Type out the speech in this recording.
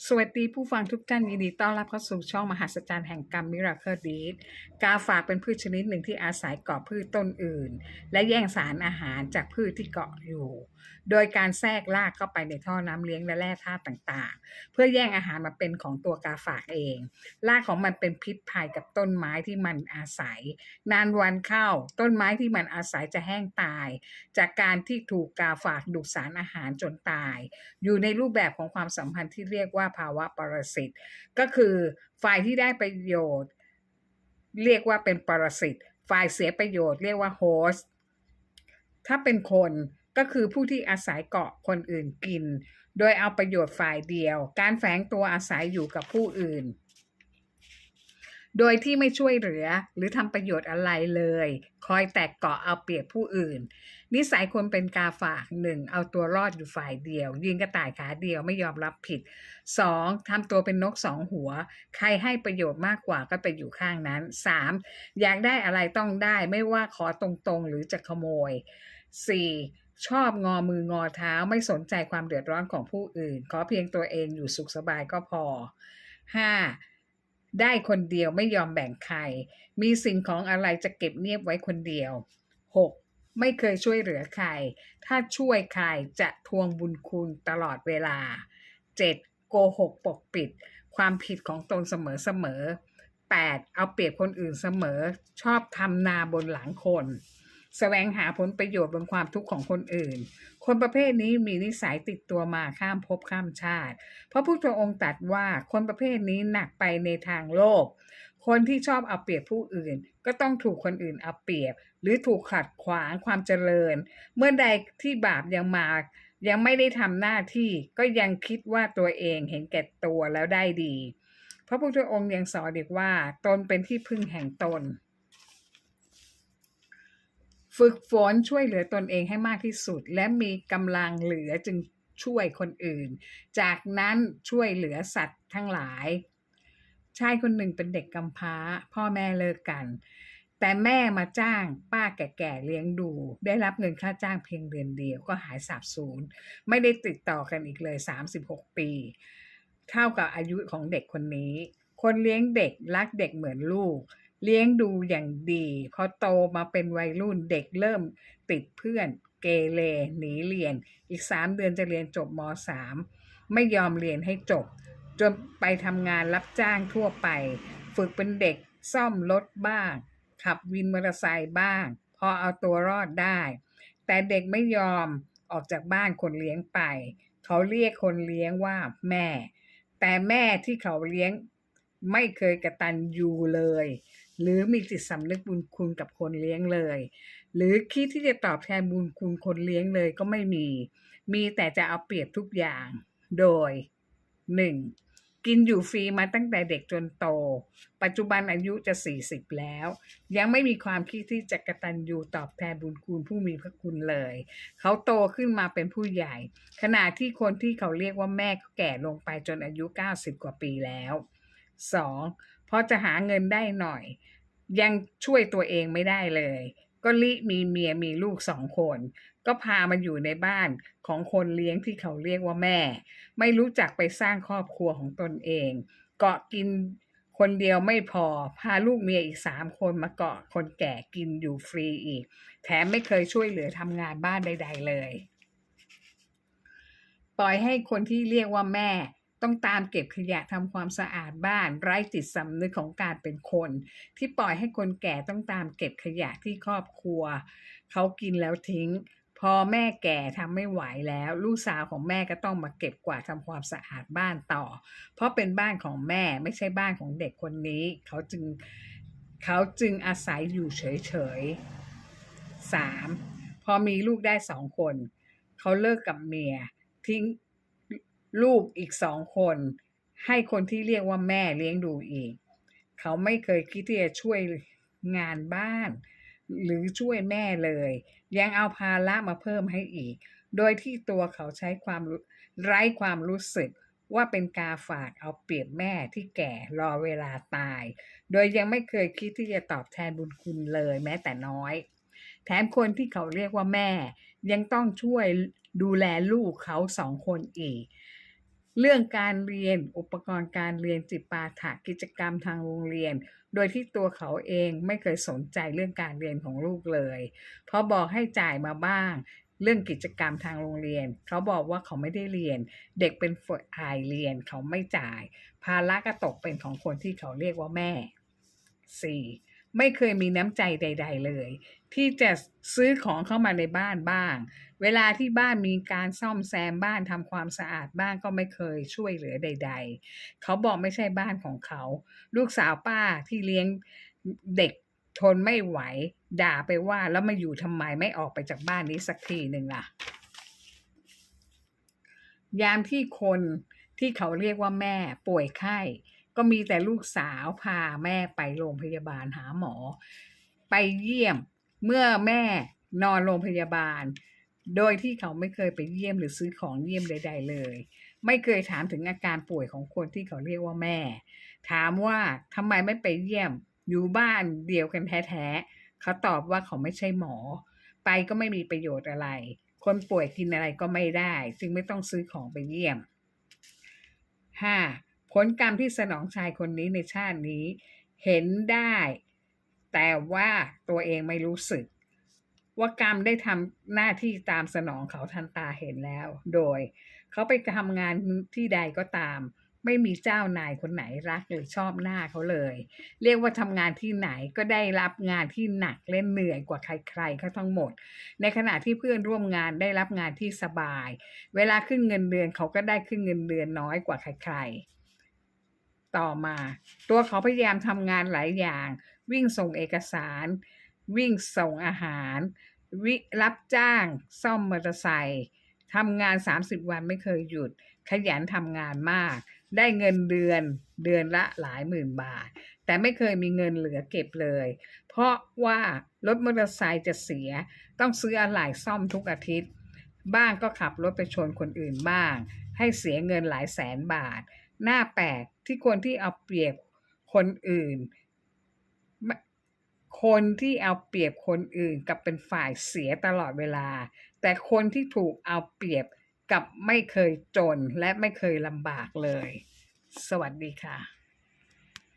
สวัสดีผู้ฟังทุกท่านยินดีต้อนรับเข้าสู่ช่องมหัศจรรย์แห่งกรรมมิราเคิลดีดกาฝากเป็นพืชชนิดหนึ่งที่อาศัยเกาะพืชต้นอื่นและแย่งสารอาหารจากพืชที่เกาะอยู่โดยการแทรกรากเข้าไปในท่อน้ำเลี้ยงและแร่ธาตุต่างๆเพื่อแย่งอาหารมาเป็นของตัวกาฝากเองรากของมันเป็นพิษภัยกับต้นไม้ที่มันอาศัยนานวันเข้าต้นไม้ที่มันอาศัยจะแห้งตายจากการที่ถูกกาฝากดูดสารอาหารจนตาย อยู่ในรูปแบบของความสัมพันธ์ที่เรียกว่าภาวะปรสิตก็คือฝ่ายที่ได้ประโยชน์เรียกว่าเป็นปรสิตฝ่ายเสียประโยชน์เรียกว่าโฮสต์ถ้าเป็นคนก็คือผู้ที่อาศัยเกาะคนอื่นกินโดยเอาประโยชน์ฝ่ายเดียวการแฝงตัวอาศัยอยู่กับผู้อื่นโดยที่ไม่ช่วยเหลือหรือทำประโยชน์อะไรเลยคอยแตกเกาะเอาเปรียบผู้อื่นนิสัยคนเป็นกาฝากหนึ่งเอาตัวรอดอยู่ฝ่ายเดียวยิงกระต่ายขาเดียวไม่ยอมรับผิดสองทำตัวเป็นนกสองหัวใครให้ประโยชน์มากกว่าก็ไปอยู่ข้างนั้นสามอยากได้อะไรต้องได้ไม่ว่าขอตรงๆหรือจะขโมยสี่ชอบงอมืองอเท้าไม่สนใจความเดือดร้อนของผู้อื่นขอเพียงตัวเองอยู่สุขสบายก็พอห้าได้คนเดียวไม่ยอมแบ่งใครมีสิ่งของอะไรจะเก็บเงียบไว้คนเดียว6ไม่เคยช่วยเหลือใครถ้าช่วยใครจะทวงบุญคุณตลอดเวลา7โกหกปกปิดความผิดของตนเสมอ8เอาเปรียบคนอื่นเสมอชอบทำนาบนหลังคนแสวงหาผลประโยชน์บนความทุกข์ของคนอื่นคนประเภทนี้มีนิสัยติดตัวมาข้ามภพข้ามชาติเพราะพุทธองค์ตรัสว่าคนประเภทนี้หนักไปในทางโลภคนที่ชอบเอาเปรียบผู้อื่นก็ต้องถูกคนอื่นเอาเปรียบหรือถูกขัดขวางความเจริญเมื่อใดที่บาปยังไม่ได้ทำหน้าที่ก็ยังคิดว่าตัวเองเห็นแก่ตัวแล้วได้ดีพระพุทธองค์ยังสอนอีกว่าตนเป็นที่พึ่งแห่งตนฝึกฝนช่วยเหลือตนเองให้มากที่สุดและมีกำลังเหลือจึงช่วยคนอื่นจากนั้นช่วยเหลือสัตว์ทั้งหลายชายคนหนึ่งเป็นเด็กกำพร้าพ่อแม่เลิกกันแต่แม่มาจ้างป้าแก่ๆเลี้ยงดูได้รับเงินค่าจ้างเพียงเดือนเดียวก็หายสาบสูญไม่ได้ติดต่อกันอีกเลย36ปีเท่ากับอายุของเด็กคนนี้คนเลี้ยงเด็กรักเด็กเหมือนลูก เลี้ยงดูอย่างดีพอโตมาเป็นวัยรุ่นเด็กเริ่มติดเพื่อนเกเรหนีเรียนอีก3 เดือนจะเรียนจบม.3ไม่ยอมเรียนให้จบจนไปทำงานรับจ้างทั่วไปฝึกเป็นเด็กซ่อมรถบ้างขับวินมอเตอร์ไซค์บ้างพอเอาตัวรอดได้แต่เด็กไม่ยอมออกจากบ้านคนเลี้ยงไปเขาเรียกคนเลี้ยงว่าแม่แต่แม่ที่เขาเลี้ยงไม่เคยกตัญญูเลยหรือมีจิตสำนึกบุญคุณกับคนเลี้ยงเลยหรือคิดที่จะตอบแทนบุญคุณคนเลี้ยงเลยก็ไม่มีแต่จะเอาเปรียบทุกอย่างโดย 1. กินอยู่ฟรีมาตั้งแต่เด็กจนโตปัจจุบันอายุจะ40แล้วยังไม่มีความคิดที่จะกตัญญูตอบแทนบุญคุณผู้มีพระคุณเลยเขาโตขึ้นมาเป็นผู้ใหญ่ขณะที่คนที่เขาเรียกว่าแม่ก็แก่ลงไปจนอายุ90กว่าปีแล้ว 2. พอจะหาเงินได้หน่อยยังช่วยตัวเองไม่ได้เลยก็ลิมีเมียมีลูก2 คนก็พามาอยู่ในบ้านของคนเลี้ยงที่เขาเรียกว่าแม่ไม่รู้จักไปสร้างครอบครัวของตนเองเกาะกินคนเดียวไม่พอพาลูกเมียอีก3 คนมาเกาะคนแก่กินอยู่ฟรีอีกแถมไม่เคยช่วยเหลือทำงานบ้านใดๆเลยปล่อยให้คนที่เรียกว่าแม่ต้องตามเก็บขยะทำความสะอาดบ้านไร้จิตสำนึกของการเป็นคนที่ปล่อยให้คนแก่ต้องตามเก็บขยะที่ครอบครัวเขากินแล้วทิ้งพอแม่แก่ทำไม่ไหวแล้วลูกสาวของแม่ก็ต้องมาเก็บกวาดทำความสะอาดบ้านต่อเพราะเป็นบ้านของแม่ไม่ใช่บ้านของเด็กคนนี้เขาจึงอาศัยอยู่เฉยๆ3พอมีลูกได้2 คนเขาเลิกกับเมียทิ้งลูกอีก2 คนให้คนที่เรียกว่าแม่เลี้ยงดูอีกเขาไม่เคยคิดที่จะช่วยงานบ้านหรือช่วยแม่เลยยังเอาภาระมาเพิ่มให้อีกโดยที่ตัวเขาใช้ไร้ความรู้สึกว่าเป็นกาฝากเอาเปรียบแม่ที่แก่รอเวลาตายโดยยังไม่เคยคิดที่จะตอบแทนบุญคุณเลยแม้แต่น้อยแถมคนที่เขาเรียกว่าแม่ยังต้องช่วยดูแลลูกเขา2 คนอีก เรื่องการเรียนอุปกรณ์การเรียนจิปาถะกิจกรรมทางโรงเรียนโดยที่ตัวเขาเองไม่เคยสนใจเรื่องการเรียนของลูกเลยพอบอกให้จ่ายมาบ้างเรื่องกิจกรรมทางโรงเรียนเขาบอกว่าเขาไม่ได้เรียนเด็กเป็นฝ่ายเรียนเขาไม่จ่ายภาระก็ตกเป็นของคนที่เขาเรียกว่าแม่ 4. ไม่เคยมีน้ำใจใดๆเลยที่จะซื้อของเข้ามาในบ้านบ้างเวลาที่บ้านมีการซ่อมแซมบ้านทำความสะอาดบ้านก็ไม่เคยช่วยเหลือใดๆเขาบอกไม่ใช่บ้านของเขาลูกสาวป้าที่เลี้ยงเด็กทนไม่ไหวด่าไปว่าแล้วมาอยู่ทำไมไม่ออกไปจากบ้านนี้สักทีหนึ่งล่ะยามที่คนที่เขาเรียกว่าแม่ป่วยไข้ก็มีแต่ลูกสาวพาแม่ไปโรงพยาบาลหาหมอไปเยี่ยมเมื่อแม่นอนโรงพยาบาลโดยที่เขาไม่เคยไปเยี่ยมหรือซื้อของเยี่ยมใดๆเลยไม่เคยถามถึงอาการป่วยของคนที่เขาเรียกว่าแม่ถามว่าทำไมไม่ไปเยี่ยมอยู่บ้านเดียวกันแท้ๆเขาตอบว่าเขาไม่ใช่หมอไปก็ไม่มีประโยชน์อะไร คนป่วยกินอะไรก็ไม่ได้จึงไม่ต้องซื้อของไปเยี่ยม 5. ผลกรรมที่สนองชายคนนี้ในชาตินี้เห็นได้แต่ว่าตัวเองไม่รู้สึกว่ากรรมได้ทำหน้าที่ตามสนองเขาทันตาเห็นแล้วโดยเขาไปทำงานที่ใดก็ตามไม่มีเจ้านายคนไหนรักหรือชอบหน้าเขาเลยเรียกว่าทำงานที่ไหนก็ได้รับงานที่หนักและเหนื่อยกว่าใครๆเขาทั้งหมดในขณะที่เพื่อนร่วมงานได้รับงานที่สบายเวลาขึ้นเงินเดือนเขาก็ได้ขึ้นเงินเดือนน้อยกว่าใครๆต่อมาตัวเขาพยายามทำงานหลายอย่างวิ่งส่งเอกสารวิ่งส่งอาหารรับจ้างซ่อมมอเตอร์ไซค์ทำงาน30วันไม่เคยหยุดขยันทำงานมากได้เงินเดือนละหลายหมื่นบาทแต่ไม่เคยมีเงินเหลือเก็บเลยเพราะว่ารถมอเตอร์ไซค์จะเสียต้องซื้ออะไหล่ซ่อมทุกอาทิตย์บ้างก็ขับรถไปชนคนอื่นบ้างให้เสียเงินหลายแสนบาทหน้าแปลกที่คนที่เอาเปรียบคนอื่นคนอื่นกับเป็นฝ่ายเสียตลอดเวลาแต่คนที่ถูกเอาเปรียบกับไม่เคยจนและไม่เคยลำบากเลยสวัสดีค่ะ